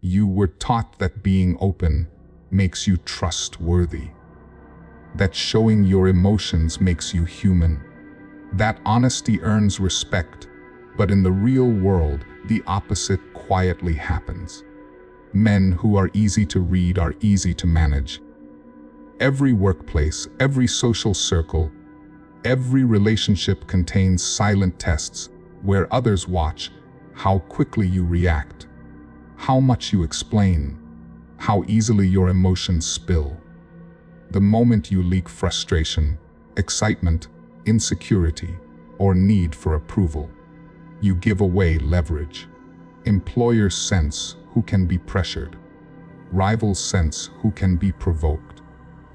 You were taught that being open makes you trustworthy, that showing your emotions makes you human, that honesty earns respect, but in the real world, the opposite quietly happens. Men who are easy to read are easy to manage. Every workplace, every social circle, every relationship contains silent tests where others watch how quickly you react, how much you explain, how easily your emotions spill. The moment you leak frustration, excitement, insecurity, or need for approval, you give away leverage. Employers sense who can be pressured. Rivals sense who can be provoked.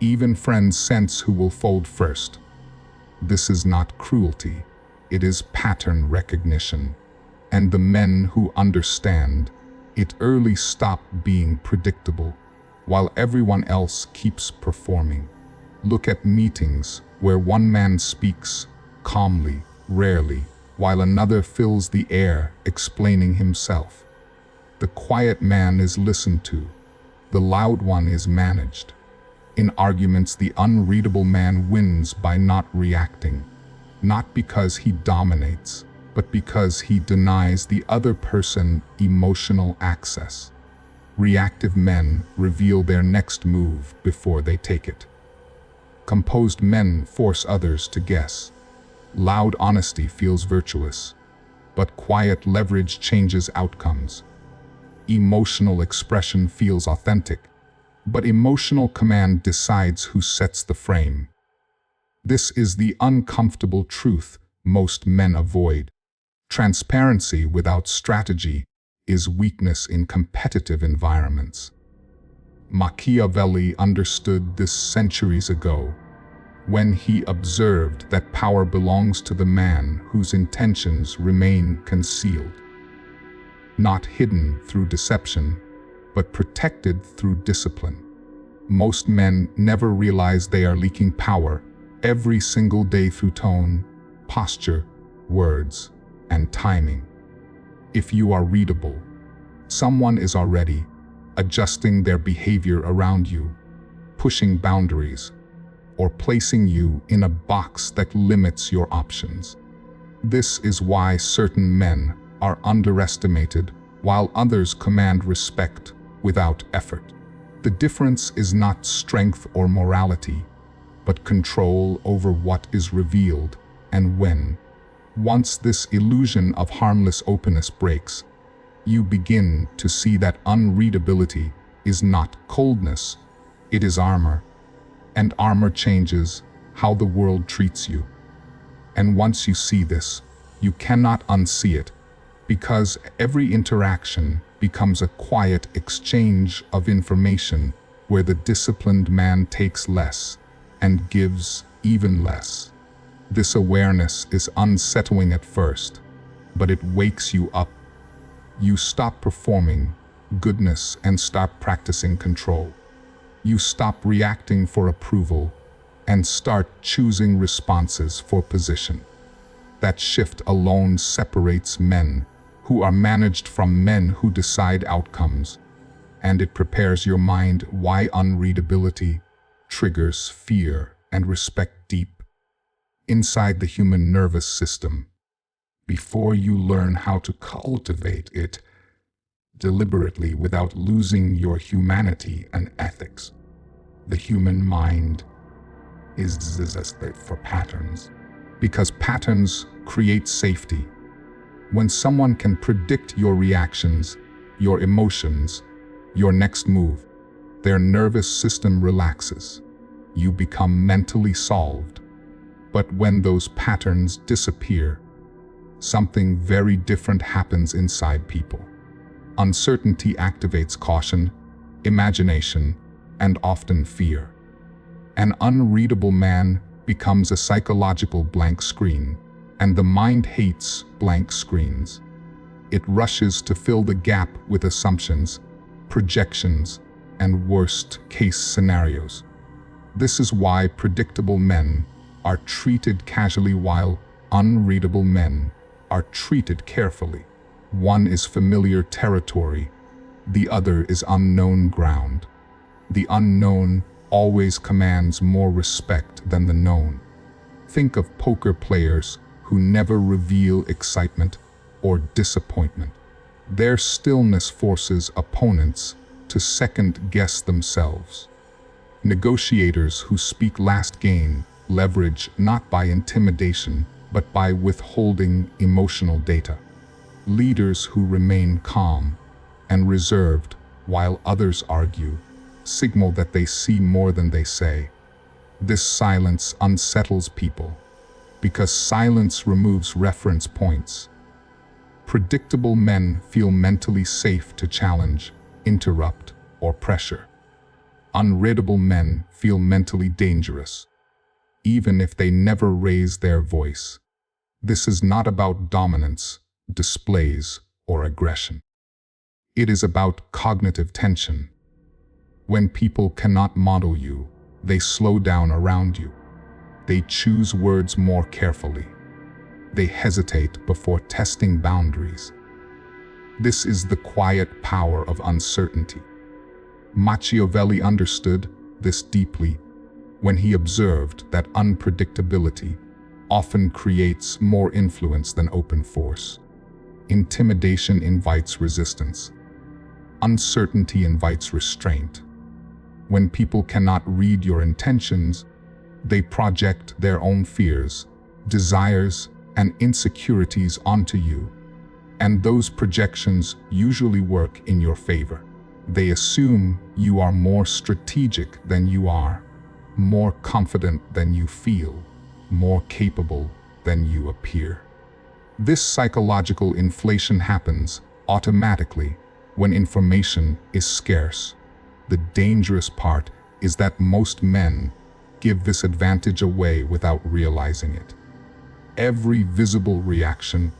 Even friends sense who will fold first. This is not cruelty, it is pattern recognition. And the men who understand it early stop being predictable, while everyone else keeps performing. Look at meetings where one man speaks calmly, rarely, while another fills the air explaining himself. The quiet man is listened to, the loud one is managed. In arguments, the unreadable man wins by not reacting, not because he dominates, but because he denies the other person emotional access. Reactive men reveal their next move before they take it. Composed men force others to guess. Loud honesty feels virtuous, but quiet leverage changes outcomes. Emotional expression feels authentic, but emotional command decides who sets the frame. This is the uncomfortable truth most men avoid. Transparency without strategy is weakness in competitive environments. Machiavelli understood this centuries ago, when he observed that power belongs to the man whose intentions remain concealed. Not hidden through deception, but protected through discipline. Most men never realize they are leaking power every single day through tone, posture, words, and timing. If you are readable, someone is already adjusting their behavior around you, pushing boundaries, or placing you in a box that limits your options. This is why certain men are underestimated while others command respect without effort. The difference is not strength or morality, but control over what is revealed and when. Once this illusion of harmless openness breaks, you begin to see that unreadability is not coldness, it is armor. And armor changes how the world treats you. And once you see this, you cannot unsee it, because every interaction becomes a quiet exchange of information where the disciplined man takes less and gives even less. This awareness is unsettling at first, but it wakes you up. You stop performing goodness and start practicing control. You stop reacting for approval and start choosing responses for position. That shift alone separates men who are managed from men who decide outcomes, and it prepares your mind why unreadability triggers fear and respect deep inside the human nervous system. Before you learn how to cultivate it deliberately without losing your humanity and ethics, the human mind is desperate for patterns, because patterns create safety. When someone can predict your reactions, your emotions, your next move, their nervous system relaxes. You become mentally solved. But when those patterns disappear, something very different happens inside people. Uncertainty activates caution, imagination, and often fear. An unreadable man becomes a psychological blank screen, and the mind hates blank screens. It rushes to fill the gap with assumptions, projections, and worst-case scenarios. This is why predictable men are treated casually while unreadable men are treated carefully. One is familiar territory, The other is unknown ground. The unknown always commands more respect than the known. Think of poker players who never reveal excitement or disappointment. Their stillness forces opponents to second-guess themselves. Negotiators who speak last game leverage not by intimidation, but by withholding emotional data. Leaders who remain calm and reserved while others argue signal that they see more than they say. This silence unsettles people because silence removes reference points. Predictable men feel mentally safe to challenge, interrupt, or pressure. Unreadable men feel mentally dangerous, even if they never raise their voice. This is not about dominance, displays, or aggression. It is about cognitive tension. When people cannot model you, they slow down around you. They choose words more carefully. They hesitate before testing boundaries. This is the quiet power of uncertainty. Machiavelli understood this deeply when he observed that unpredictability often creates more influence than open force. Intimidation invites resistance. Uncertainty invites restraint. When people cannot read your intentions, they project their own fears, desires, and insecurities onto you, and those projections usually work in your favor. They assume you are more strategic than you are, more confident than you feel, more capable than you appear. This psychological inflation happens automatically when information is scarce. The dangerous part is that most men give this advantage away without realizing it. Every visible reaction,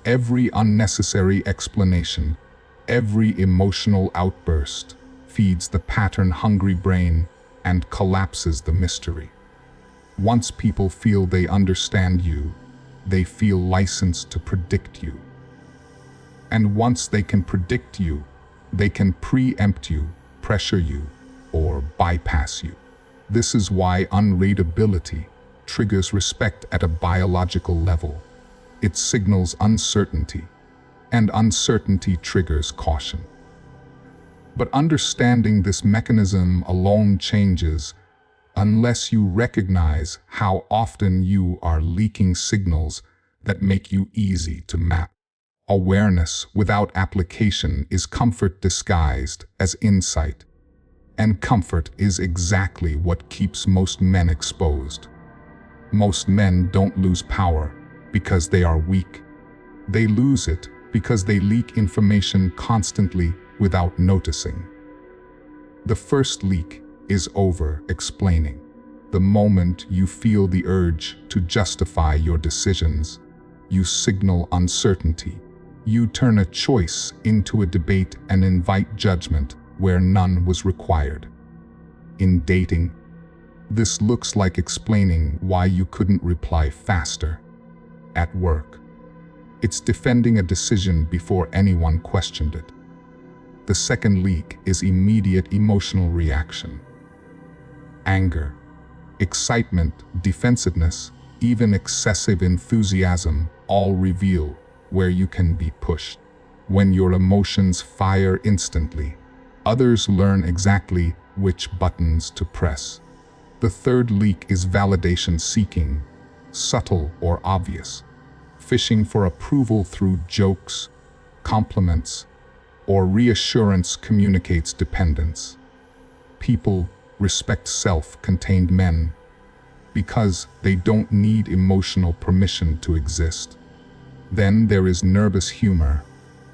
every unnecessary explanation, every emotional outburst feeds the pattern-hungry brain and collapses the mystery. Once people feel they understand you, they feel licensed to predict you. And once they can predict you, they can preempt you, pressure you, or bypass you. This is why unreadability triggers respect at a biological level. It signals uncertainty, and uncertainty triggers caution. But understanding this mechanism alone changes unless you recognize how often you are leaking signals that make you easy to map. Awareness without application is comfort disguised as insight, and comfort is exactly what keeps most men exposed. Most men don't lose power because they are weak. They lose it because they leak information constantly without noticing. The first leak is over-explaining. The moment you feel the urge to justify your decisions, you signal uncertainty. You turn a choice into a debate and invite judgment where none was required. In dating, this looks like explaining why you couldn't reply faster. At work, it's defending a decision before anyone questioned it. The second leak is immediate emotional reaction. Anger, excitement, defensiveness, even excessive enthusiasm all reveal where you can be pushed. When your emotions fire instantly, others learn exactly which buttons to press. The third leak is validation seeking, subtle or obvious, fishing for approval through jokes, compliments, or reassurance communicates dependence. People respect self-contained men because they don't need emotional permission to exist. Then there is nervous humor,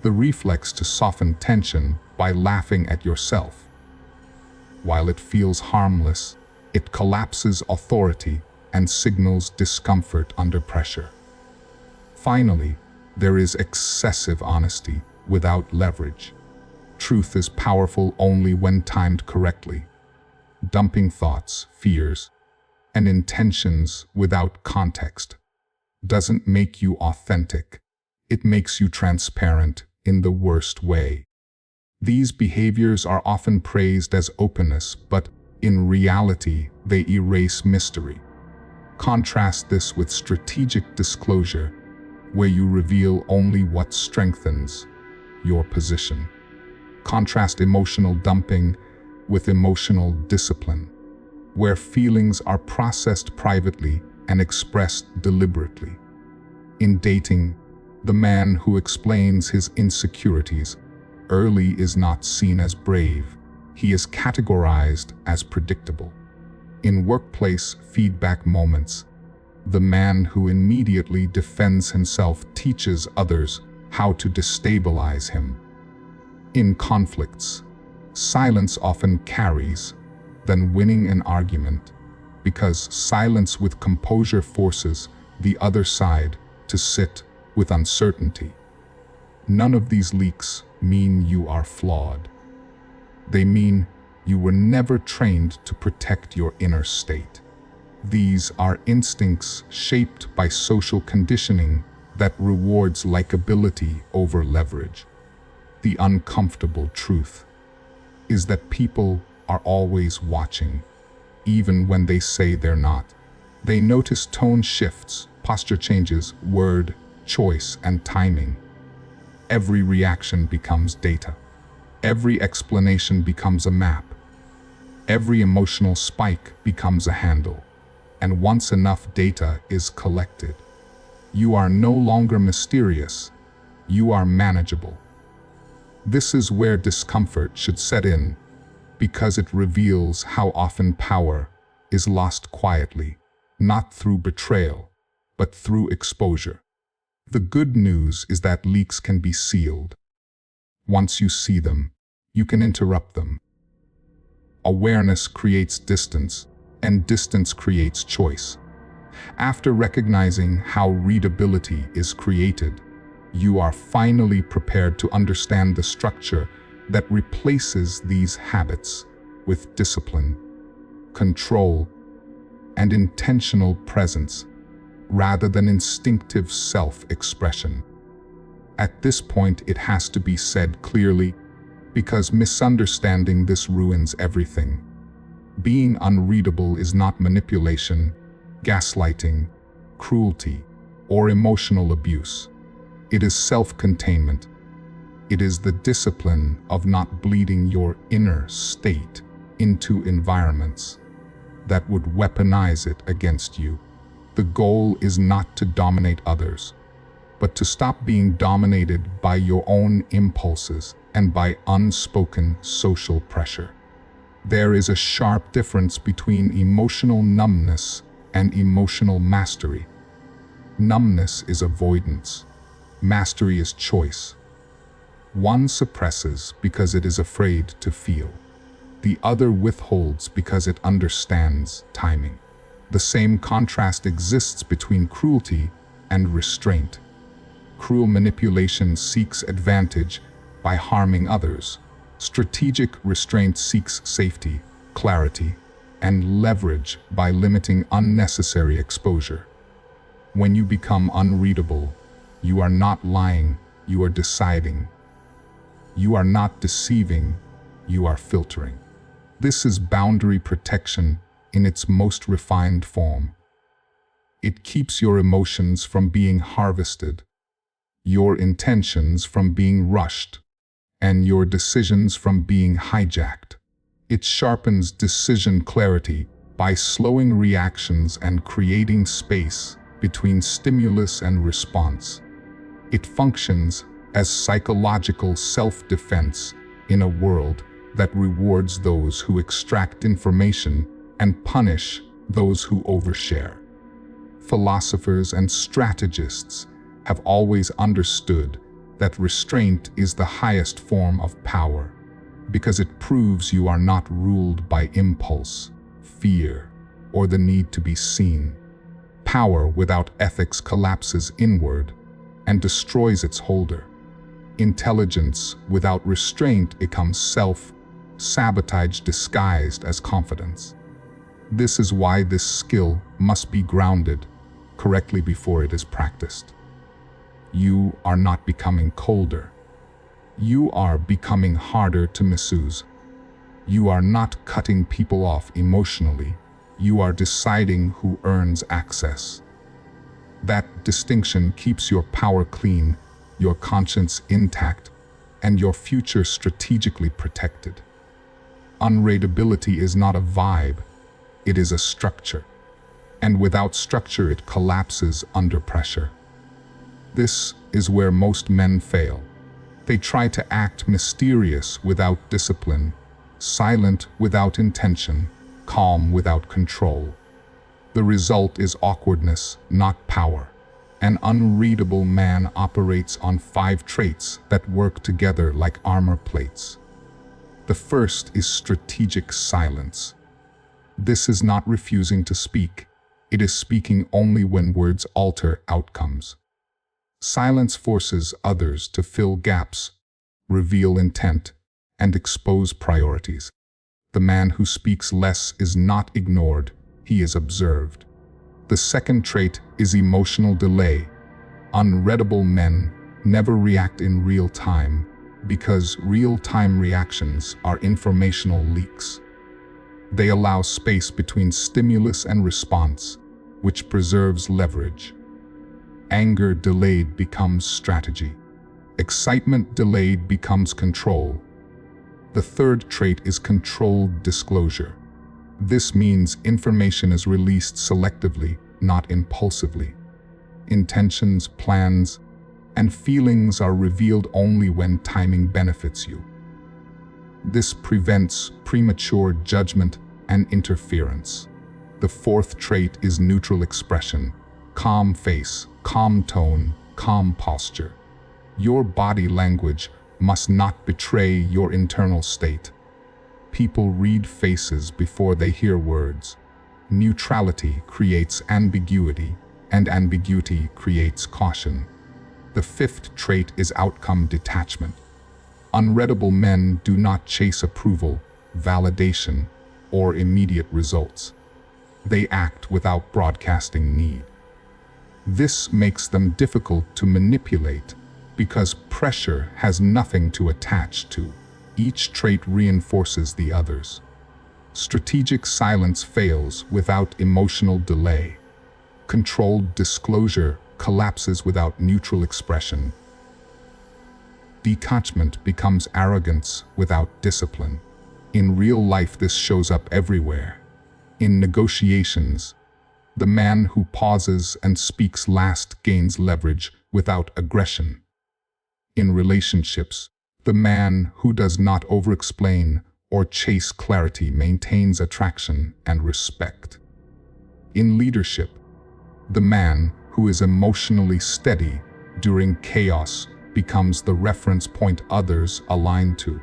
the reflex to soften tension by laughing at yourself. While it feels harmless, it collapses authority and signals discomfort under pressure. Finally, there is excessive honesty without leverage. Truth is powerful only when timed correctly. Dumping thoughts, fears, and intentions without context doesn't make you authentic. It makes you transparent in the worst way. These behaviors are often praised as openness, but in reality, they erase mystery. Contrast this with strategic disclosure, where you reveal only what strengthens your position. Contrast emotional dumping with emotional discipline, where feelings are processed privately and expressed deliberately. In dating, the man who explains his insecurities early is not seen as brave. He is categorized as predictable. In workplace feedback moments, the man who immediately defends himself teaches others how to destabilize him. In conflicts, silence often carries than winning an argument, because silence with composure forces the other side to sit with uncertainty. None of these leaks mean you are flawed. They mean you were never trained to protect your inner state. These are instincts shaped by social conditioning that rewards likability over leverage. The uncomfortable truth is that people are always watching, even when they say they're not. They notice tone shifts, posture changes, word choice, and timing. Every reaction becomes data. Every explanation becomes a map. Every emotional spike becomes a handle. And once enough data is collected, you are no longer mysterious. You are manageable. This is where discomfort should set in, because it reveals how often power is lost quietly, not through betrayal, but through exposure. The good news is that leaks can be sealed. Once you see them, you can interrupt them. Awareness creates distance, and distance creates choice. After recognizing how readability is created, you are finally prepared to understand the structure that replaces these habits with discipline, control, and intentional presence, rather than instinctive self-expression. At this point, it has to be said clearly, because misunderstanding this ruins everything. Being unreadable is not manipulation, gaslighting, cruelty, or emotional abuse. It is self-containment. It is the discipline of not bleeding your inner state into environments that would weaponize it against you. The goal is not to dominate others, but to stop being dominated by your own impulses and by unspoken social pressure. There is a sharp difference between emotional numbness and emotional mastery. Numbness is avoidance. Mastery is choice. One suppresses because it is afraid to feel. The other withholds because it understands timing. The same contrast exists between cruelty and restraint. Cruel manipulation seeks advantage by harming others. Strategic restraint seeks safety, clarity, and leverage by limiting unnecessary exposure. When you become unreadable, you are not lying, you are deciding. You are not deceiving, you are filtering. This is boundary protection in its most refined form. It keeps your emotions from being harvested, your intentions from being rushed, and your decisions from being hijacked. It sharpens decision clarity by slowing reactions and creating space between stimulus and response. It functions as psychological self-defense in a world that rewards those who extract information and punish those who overshare. Philosophers and strategists have always understood that restraint is the highest form of power, because it proves you are not ruled by impulse, fear, or the need to be seen. Power without ethics collapses inward and destroys its holder. Intelligence without restraint becomes self-sabotage disguised as confidence. This is why this skill must be grounded correctly before it is practiced. You are not becoming colder. you are becoming harder to misuse. You are not cutting people off emotionally. You are deciding who earns access. That distinction keeps your power clean, your conscience intact, and your future strategically protected. Unreadability is not a vibe, it is a structure. And without structure, it collapses under pressure. This is where most men fail. They try to act mysterious without discipline, silent without intention, calm without control. The result is awkwardness, not power. An unreadable man operates on 5 traits that work together like armor plates. The first is strategic silence. This is not refusing to speak. It is speaking only when words alter outcomes. Silence forces others to fill gaps, reveal intent, and expose priorities. The man who speaks less is not ignored, he is observed. The second trait is emotional delay. Unreadable men never react in real time because real-time reactions are informational leaks. They allow space between stimulus and response, which preserves leverage. Anger delayed becomes strategy. Excitement delayed becomes control. The third trait is controlled disclosure. This means information is released selectively, not impulsively. Intentions, plans, and feelings are revealed only when timing benefits you. This prevents premature judgment and interference. The fourth trait is neutral expression. Calm face, calm tone, calm posture. Your body language must not betray your internal state. People read faces before they hear words. Neutrality creates ambiguity, and ambiguity creates caution. The fifth trait is outcome detachment. Unreadable men do not chase approval, validation, or immediate results. They act without broadcasting need. This makes them difficult to manipulate because pressure has nothing to attach to. Each trait reinforces the others. Strategic silence fails without emotional delay. Controlled disclosure collapses without neutral expression. Detachment becomes arrogance without discipline. In real life, this shows up everywhere. In negotiations, the man who pauses and speaks last gains leverage without aggression. In relationships, the man who does not over-explain or chase clarity maintains attraction and respect. In leadership, the man who is emotionally steady during chaos becomes the reference point others align to.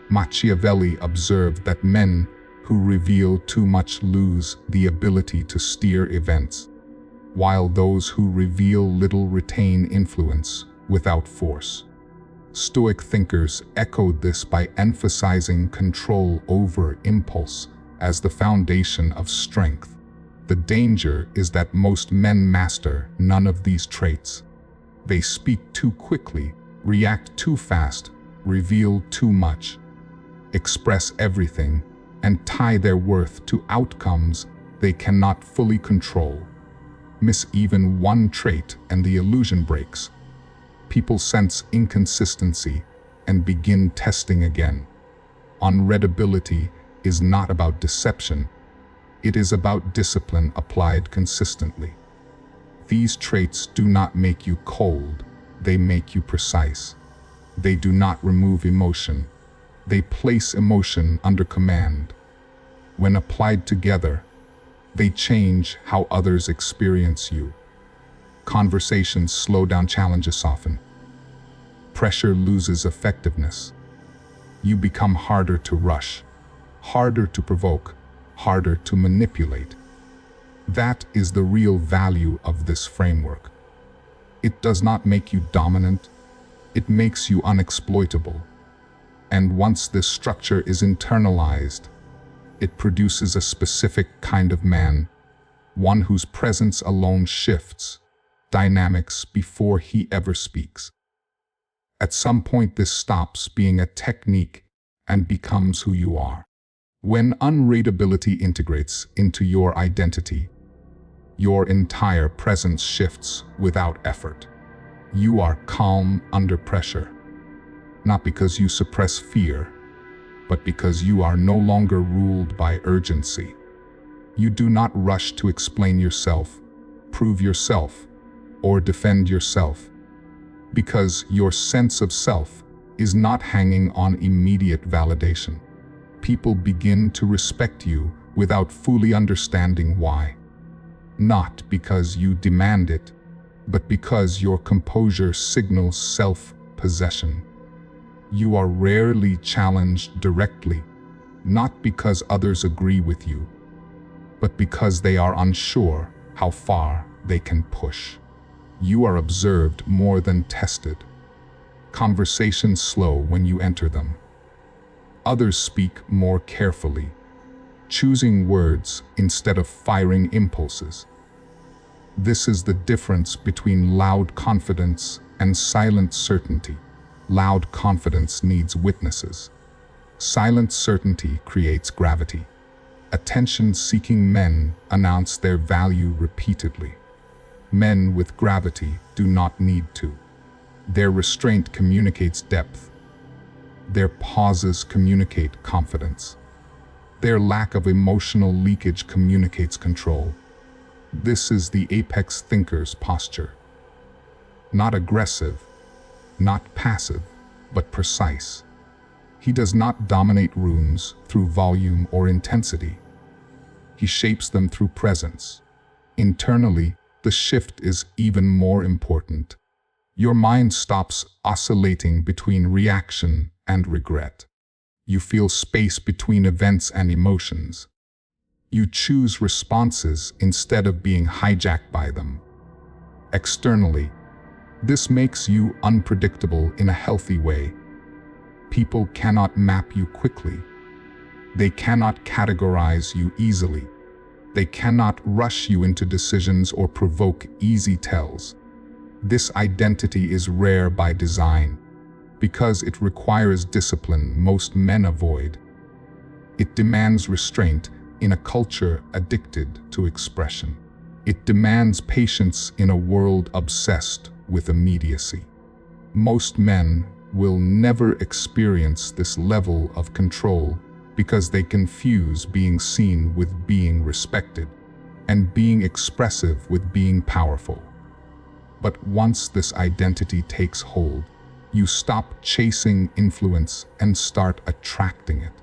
Machiavelli observed that men who reveal too much lose the ability to steer events, while those who reveal little retain influence without force. Stoic thinkers echoed this by emphasizing control over impulse as the foundation of strength. The danger is that most men master none of these traits. They speak too quickly, react too fast, reveal too much, express everything, and tie their worth to outcomes they cannot fully control. Miss even one trait and the illusion breaks. People sense inconsistency and begin testing again. Unreadability is not about deception. It is about discipline applied consistently. These traits do not make you cold, they make you precise. They do not remove emotion. They place emotion under command. When applied together, they change how others experience you. Conversations slow down, challenges soften. Pressure loses effectiveness. You become harder to rush, harder to provoke, harder to manipulate. That is the real value of this framework. It does not make you dominant, it makes you unexploitable. And once this structure is internalized, it produces a specific kind of man, one whose presence alone shifts dynamics before he ever speaks. At some point, this stops being a technique and becomes who you are. When unreadability integrates into your identity, your entire presence shifts without effort. You are calm under pressure, not because you suppress fear, but because you are no longer ruled by urgency. You do not rush to explain yourself, prove yourself, or defend yourself, because your sense of self is not hanging on immediate validation. People begin to respect you without fully understanding why. Not because you demand it, but because your composure signals self-possession. You are rarely challenged directly, not because others agree with you, but because they are unsure how far they can push. You are observed more than tested. Conversations slow when you enter them. Others speak more carefully, choosing words instead of firing impulses. This is the difference between loud confidence and silent certainty. Loud confidence needs witnesses. Silent certainty creates gravity. Attention-seeking men announce their value repeatedly. Men with gravity do not need to. Their restraint communicates depth. Their pauses communicate confidence. Their lack of emotional leakage communicates control. This is the apex thinker's posture. Not aggressive, not passive, but precise. He does not dominate rooms through volume or intensity. He shapes them through presence. Internally, the shift is even more important. Your mind stops oscillating between reaction and regret. You feel space between events and emotions. You choose responses instead of being hijacked by them. Externally, this makes you unpredictable in a healthy way. People cannot map you quickly. They cannot categorize you easily. They cannot rush you into decisions or provoke easy tells. This identity is rare by design, because it requires discipline most men avoid. It demands restraint in a culture addicted to expression. It demands patience in a world obsessed with immediacy. Most men will never experience this level of control because they confuse being seen with being respected, and being expressive with being powerful. But once this identity takes hold, you stop chasing influence and start attracting it.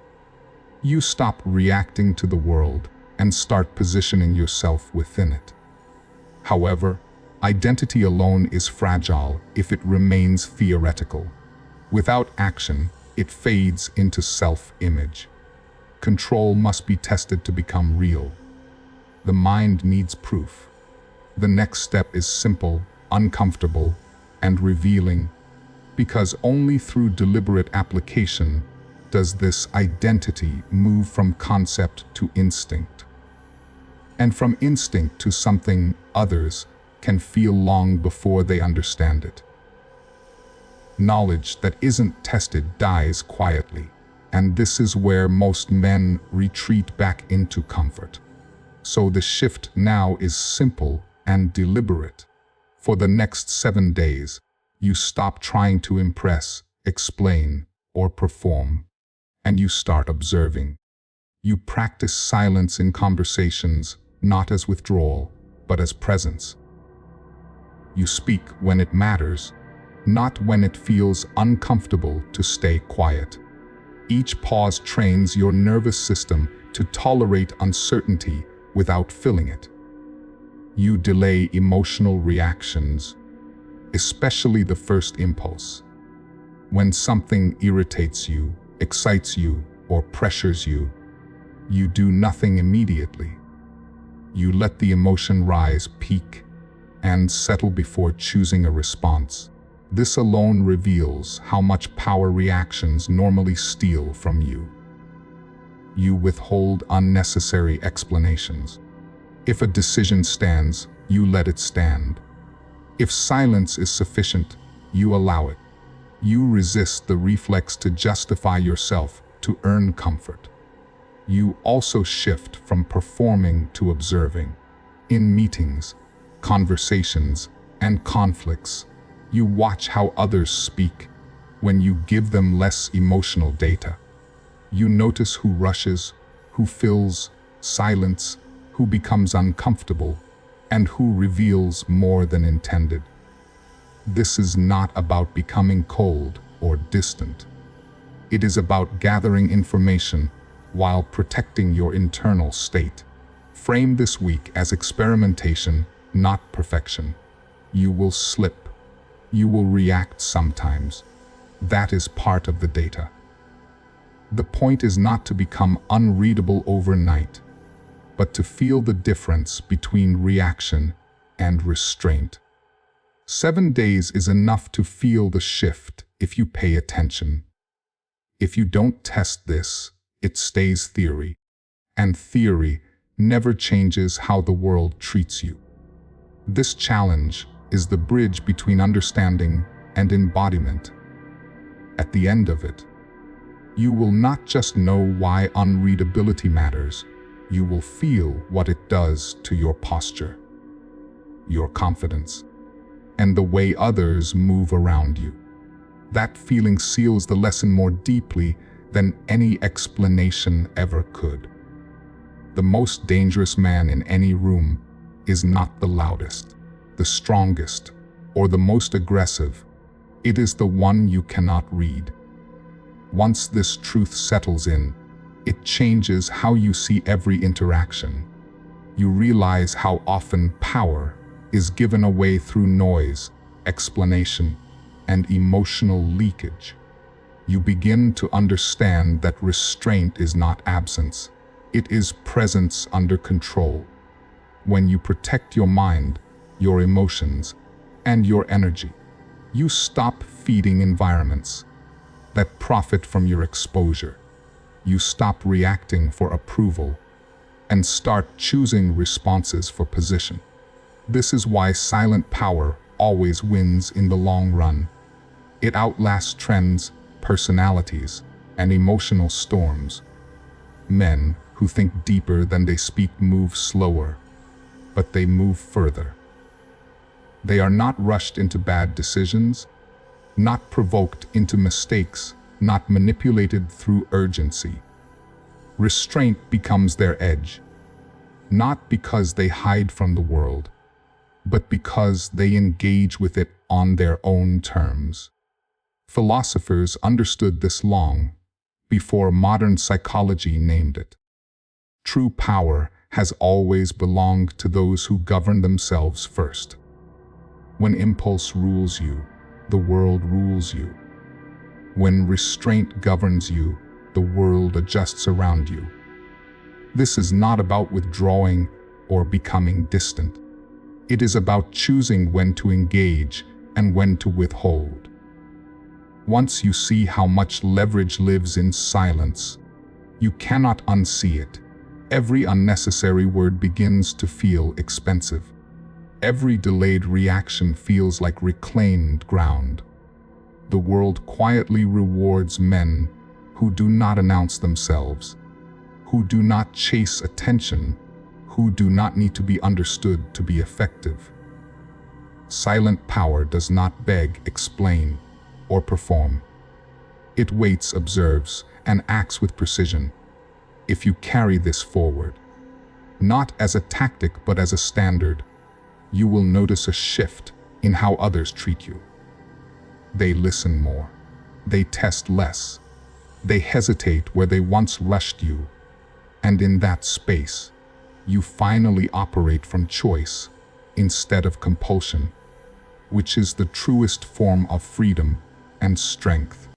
You stop reacting to the world and start positioning yourself within it. However, identity alone is fragile if it remains theoretical. Without action, it fades into self-image. Control must be tested to become real. The mind needs proof. The next step is simple, uncomfortable, and revealing, because only through deliberate application does this identity move from concept to instinct, and from instinct to something others can feel long before they understand it. Knowledge that isn't tested dies quietly, and this is where most men retreat back into comfort. So the shift now is simple and deliberate. For the next 7 days, you stop trying to impress, explain, or perform, and you start observing. You practice silence in conversations, not as withdrawal, but as presence. You speak when it matters, not when it feels uncomfortable to stay quiet. Each pause trains your nervous system to tolerate uncertainty without filling it. You delay emotional reactions, especially the first impulse. When something irritates you, excites you, or pressures you, you do nothing immediately. You let the emotion rise, peak, and settle before choosing a response. This alone reveals how much power reactions normally steal from you. You withhold unnecessary explanations. If a decision stands, you let it stand. If silence is sufficient, you allow it. You resist the reflex to justify yourself to earn comfort. You also shift from performing to observing. In meetings, conversations, and conflicts, you watch how others speak. When you give them less emotional data, you notice who rushes, who fills silence, who becomes uncomfortable, and who reveals more than intended. This is not about becoming cold or distant. It is about gathering information while protecting your internal state. Frame this week as experimentation, not perfection. You will slip. You will react sometimes. That is part of the data. The point is not to become unreadable overnight, but to feel the difference between reaction and restraint. 7 days is enough to feel the shift if you pay attention. If you don't test this, it stays theory, and theory never changes how the world treats you. This challenge is the bridge between understanding and embodiment. At the end of it, you will not just know why unreadability matters, you will feel what it does to your posture, your confidence, and the way others move around you. That feeling seals the lesson more deeply than any explanation ever could. The most dangerous man in any room is not the loudest, the strongest, or the most aggressive. It is the one you cannot read. Once this truth settles in, it changes how you see every interaction. You realize how often power is given away through noise, explanation, and emotional leakage. You begin to understand that restraint is not absence. It is presence under control. When you protect your mind, your emotions, and your energy, you stop feeding environments that profit from your exposure. You stop reacting for approval and start choosing responses for position. This is why silent power always wins in the long run. It outlasts trends, personalities, and emotional storms. Men who think deeper than they speak move slower, but they move further. They are not rushed into bad decisions, not provoked into mistakes, not manipulated through urgency. Restraint becomes their edge, not because they hide from the world, but because they engage with it on their own terms. Philosophers understood this long before modern psychology named it. True power has always belonged to those who govern themselves first. When impulse rules you, the world rules you. When restraint governs you, the world adjusts around you. This is not about withdrawing or becoming distant. It is about choosing when to engage and when to withhold. Once you see how much leverage lives in silence, you cannot unsee it. Every unnecessary word begins to feel expensive. Every delayed reaction feels like reclaimed ground. The world quietly rewards men who do not announce themselves, who do not chase attention, who do not need to be understood to be effective. Silent power does not beg, explain, or perform. It waits, observes, and acts with precision. If you carry this forward, not as a tactic but as a standard, you will notice a shift in how others treat you. They listen more. They test less. They hesitate where they once rushed you. And in that space, you finally operate from choice instead of compulsion, which is the truest form of freedom and strength.